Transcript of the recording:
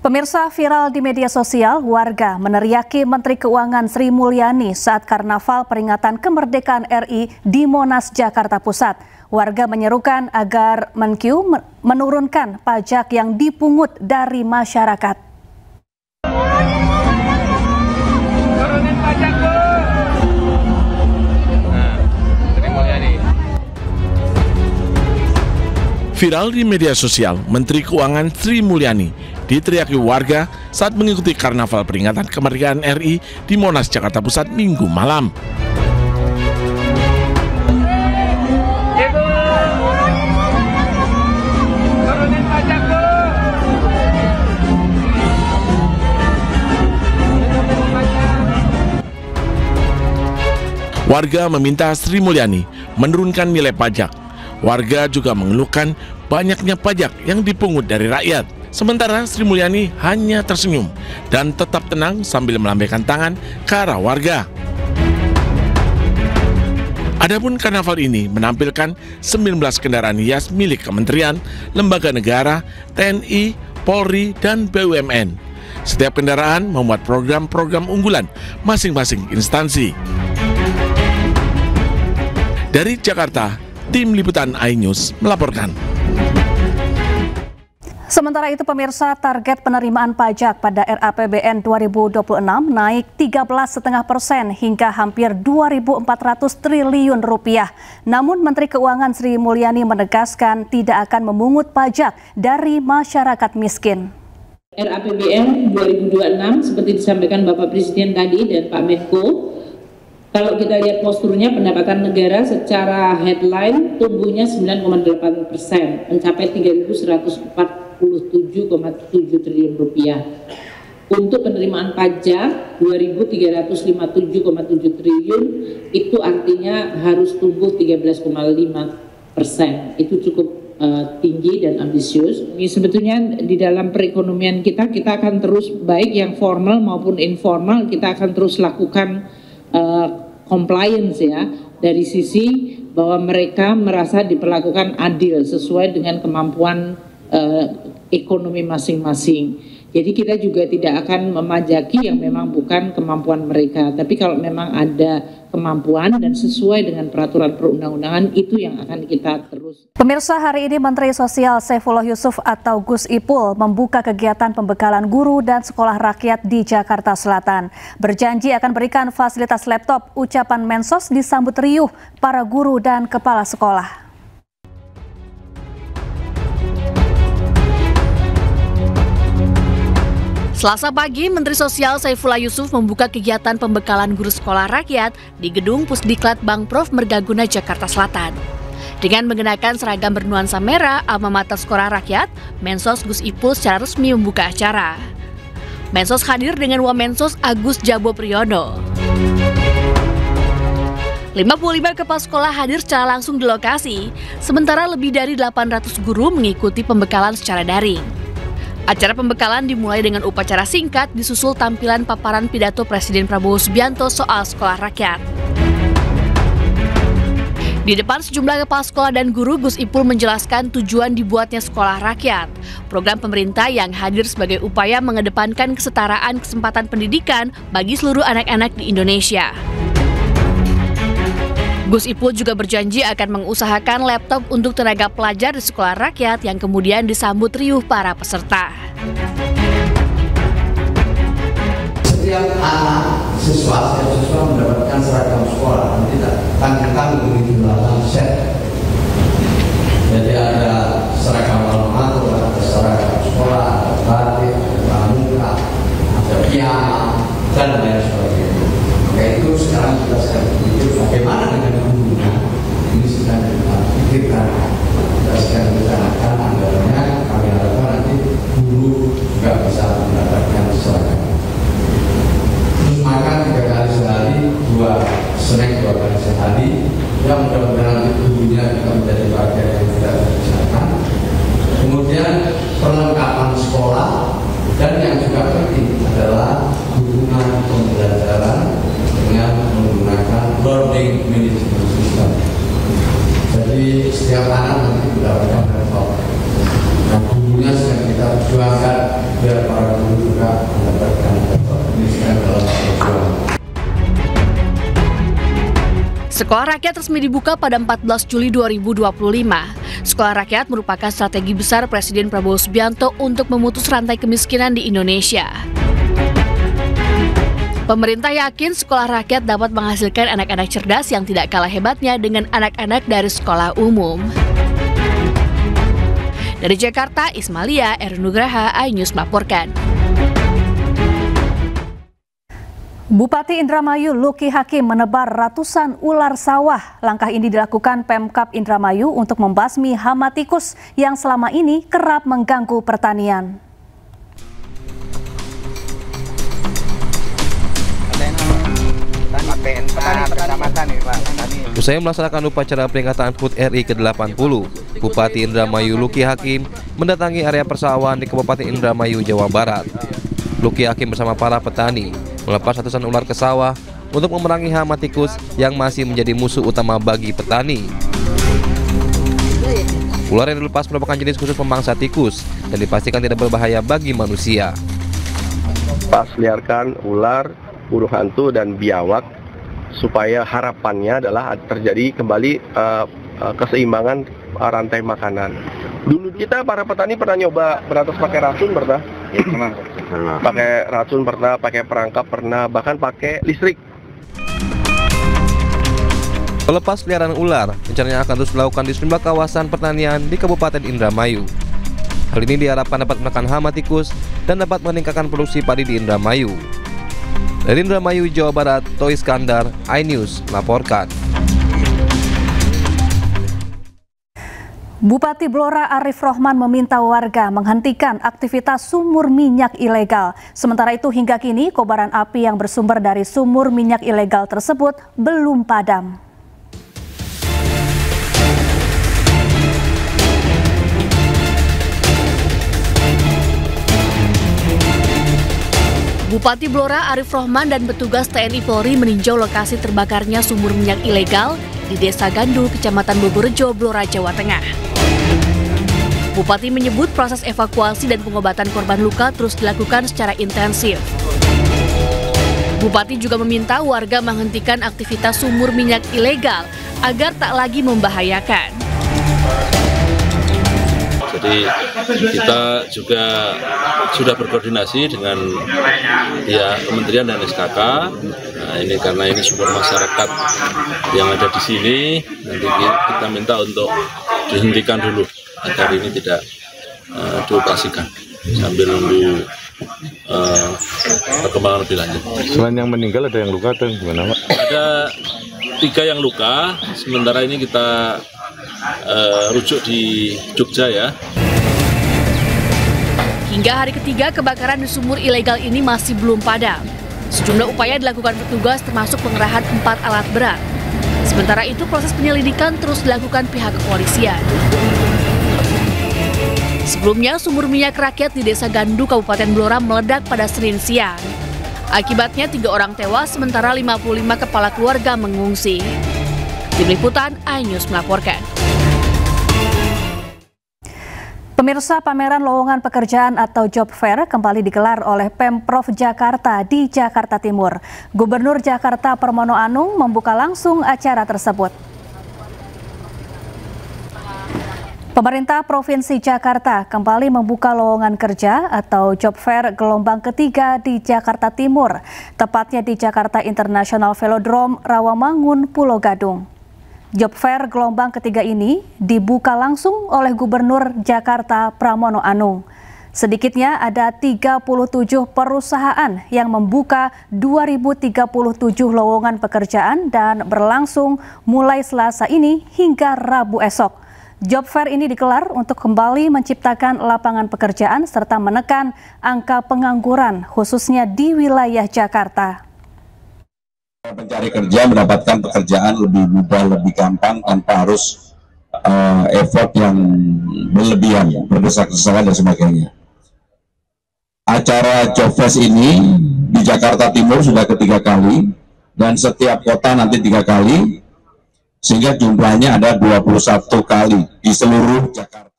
Pemirsa, viral di media sosial, warga meneriaki Menteri Keuangan Sri Mulyani saat Karnaval Peringatan Kemerdekaan RI di Monas, Jakarta Pusat. Warga menyerukan agar Menkyu menurunkan pajak yang dipungut dari masyarakat. Turunin pajak, Bu. Sri Mulyani. Viral di media sosial, Menteri Keuangan Sri Mulyani diteriaki warga saat mengikuti Karnaval Peringatan Kemerdekaan RI di Monas, Jakarta Pusat Minggu malam. Ibu, turunin pajak, Bu. Warga meminta Sri Mulyani menurunkan nilai pajak. Warga juga mengeluhkan banyaknya pajak yang dipungut dari rakyat. Sementara Sri Mulyani hanya tersenyum dan tetap tenang sambil melambaikan tangan ke arah warga. Adapun karnaval ini menampilkan 19 kendaraan hias milik kementerian, lembaga negara, TNI, Polri, dan BUMN. Setiap kendaraan membuat program-program unggulan masing-masing instansi. Dari Jakarta, tim liputan iNews melaporkan. Sementara itu, pemirsa, target penerimaan pajak pada RAPBN 2026 naik 13,5% hingga hampir 2.400 triliun rupiah. Namun Menteri Keuangan Sri Mulyani menegaskan tidak akan memungut pajak dari masyarakat miskin. RAPBN 2026 seperti disampaikan Bapak Presiden tadi dan Pak Menko, kalau kita lihat posturnya, pendapatan negara secara headline tumbuhnya 9,8%, mencapai 3.147,7 triliun rupiah. Untuk penerimaan pajak 2.357,7 triliun, itu artinya harus tumbuh 13,5%. Itu cukup tinggi dan ambisius. Ini sebetulnya di dalam perekonomian kita akan terus, baik yang formal maupun informal, kita akan terus lakukan compliance ya, dari sisi bahwa mereka merasa diperlakukan adil sesuai dengan kemampuan ekonomi masing-masing. Jadi kita juga tidak akan memajaki yang memang bukan kemampuan mereka, tapi kalau memang ada kemampuan dan sesuai dengan peraturan perundang-undangan, itu yang akan kita terus. Pemirsa, hari ini Menteri Sosial Saifullah Yusuf atau Gus Ipul membuka kegiatan pembekalan guru dan sekolah rakyat di Jakarta Selatan. Berjanji akan berikan fasilitas laptop. Ucapan Mensos disambut riuh para guru dan kepala sekolah. Selasa pagi, Menteri Sosial Saifullah Yusuf membuka kegiatan pembekalan guru sekolah rakyat di gedung Pusdiklat Bank Prof Mergaguna, Jakarta Selatan. Dengan mengenakan seragam bernuansa merah alma mater sekolah rakyat, Mensos Gus Ipul secara resmi membuka acara. Mensos hadir dengan Wamensos Agus Jabo Priyono. 55 kepala sekolah hadir secara langsung di lokasi, sementara lebih dari 800 guru mengikuti pembekalan secara daring. Acara pembekalan dimulai dengan upacara singkat disusul tampilan paparan pidato Presiden Prabowo Subianto soal sekolah rakyat. Di depan sejumlah kepala sekolah dan guru, Gus Ipul menjelaskan tujuan dibuatnya sekolah rakyat, program pemerintah yang hadir sebagai upaya mengedepankan kesetaraan kesempatan pendidikan bagi seluruh anak-anak di Indonesia. Gus Ipul juga berjanji akan mengusahakan laptop untuk tenaga pelajar di sekolah rakyat yang kemudian disambut riuh para peserta. Setiap anak siswa mendapatkan seragam sekolah, tidak tanggung-tanggung di belakang set. Jadi ada seragam alma mater, ada seragam sekolah, ada batik, ada pramuka, ada piyama, dan lain sebagainya. Maka itu sekarang kita sedang berpikir bagaimana dengan gurunya. Ini sedang kita pikirkan, kita sedang rencanakan anggarannya. Kami harapkan nanti guru juga bisa mendapatkan seragam. Terus makan 3 kali sehari, 2 snack 2 kali sehari. Yang mudah-mudahan nanti gurunya juga menjadi bagian yang tidak terpisahkan. Kemudian perlengkapan sekolah, dan yang juga penting adalah dukungan pembelajaran dengan menggunakan learning management system. Jadi setiap anak nanti mendapatkan laptop. Nah, gurunya sedang kita perjuangkan biar para Sekolah Rakyat resmi dibuka pada 14 Juli 2025. Sekolah Rakyat merupakan strategi besar Presiden Prabowo Subianto untuk memutus rantai kemiskinan di Indonesia. Pemerintah yakin sekolah rakyat dapat menghasilkan anak-anak cerdas yang tidak kalah hebatnya dengan anak-anak dari sekolah umum. Dari Jakarta, Ismalia Ernugraha, iNews melaporkan. Bupati Indramayu Luki Hakim menebar ratusan ular sawah. Langkah ini dilakukan Pemkab Indramayu untuk membasmi hama tikus yang selama ini kerap mengganggu pertanian. Usai melaksanakan upacara peringatan HUT RI ke-80, Bupati Indramayu Luki Hakim mendatangi area persawahan di Kabupaten Indramayu, Jawa Barat. Luki Hakim bersama para petani melepas ratusan ular ke sawah untuk memerangi hama tikus yang masih menjadi musuh utama bagi petani. Ular yang dilepas merupakan jenis khusus pemangsa tikus dan dipastikan tidak berbahaya bagi manusia. Pas liarkan ular, burung hantu dan biawak supaya harapannya adalah terjadi kembali keseimbangan rantai makanan. Dulu kita para petani pernah nyoba beratas pakai racun, pernah? Ya, pernah. Pakai racun pernah, pakai perangkap pernah, bahkan pakai listrik. Pelepas peliharaan ular rencananya akan terus dilakukan di sejumlah kawasan pertanian di Kabupaten Indramayu. Hal ini diharapkan dapat menekan hama tikus dan dapat meningkatkan produksi padi di Indramayu. Dari Indramayu, Jawa Barat, Toy Iskandar, iNews melaporkan. Bupati Blora Arif Rohman meminta warga menghentikan aktivitas sumur minyak ilegal. Sementara itu hingga kini kobaran api yang bersumber dari sumur minyak ilegal tersebut belum padam. Bupati Blora Arif Rohman dan petugas TNI Polri meninjau lokasi terbakarnya sumur minyak ilegal di Desa Gandu, Kecamatan Bogorejo, Blora, Jawa Tengah. Bupati menyebut proses evakuasi dan pengobatan korban luka terus dilakukan secara intensif. Bupati juga meminta warga menghentikan aktivitas sumur minyak ilegal agar tak lagi membahayakan. Jadi kita juga sudah berkoordinasi dengan Kementerian dan SKK. Nah, ini karena ini sumber masyarakat yang ada di sini, nanti kita minta untuk dihentikan dulu agar ini tidak dioperasikan sambil nunggu perkembangan lebih lanjut. Selain yang meninggal ada yang luka atau gimana, Pak? Ada 3 yang luka, sementara ini kita rujuk di Jogja ya. Hingga hari ketiga kebakaran di sumur ilegal ini masih belum padam. Sejumlah upaya dilakukan petugas termasuk pengerahan 4 alat berat. Sementara itu proses penyelidikan terus dilakukan pihak kepolisian. Sebelumnya sumur minyak rakyat di Desa Gandu, Kabupaten Blora meledak pada Senin siang. Akibatnya 3 orang tewas sementara 55 kepala keluarga mengungsi. Tim Liputan iNews melaporkan. Pemirsa, pameran lowongan pekerjaan atau job fair kembali digelar oleh Pemprov Jakarta di Jakarta Timur. Gubernur Jakarta Pramono Anung membuka langsung acara tersebut. Pemerintah Provinsi Jakarta kembali membuka lowongan kerja atau job fair gelombang ketiga di Jakarta Timur, tepatnya di Jakarta International Velodrome, Rawamangun, Pulau Gadung. Job fair gelombang ketiga ini dibuka langsung oleh Gubernur Jakarta Pramono Anung. Sedikitnya ada 37 perusahaan yang membuka 2037 lowongan pekerjaan dan berlangsung mulai Selasa ini hingga Rabu esok. Job fair ini digelar untuk kembali menciptakan lapangan pekerjaan serta menekan angka pengangguran khususnya di wilayah Jakarta. Pencari kerja mendapatkan pekerjaan lebih mudah, lebih gampang tanpa harus effort yang berlebihan, berdesak-desakan dan sebagainya. Acara Job Fest ini di Jakarta Timur sudah ketiga kali dan setiap kota nanti 3 kali, sehingga jumlahnya ada 21 kali di seluruh Jakarta.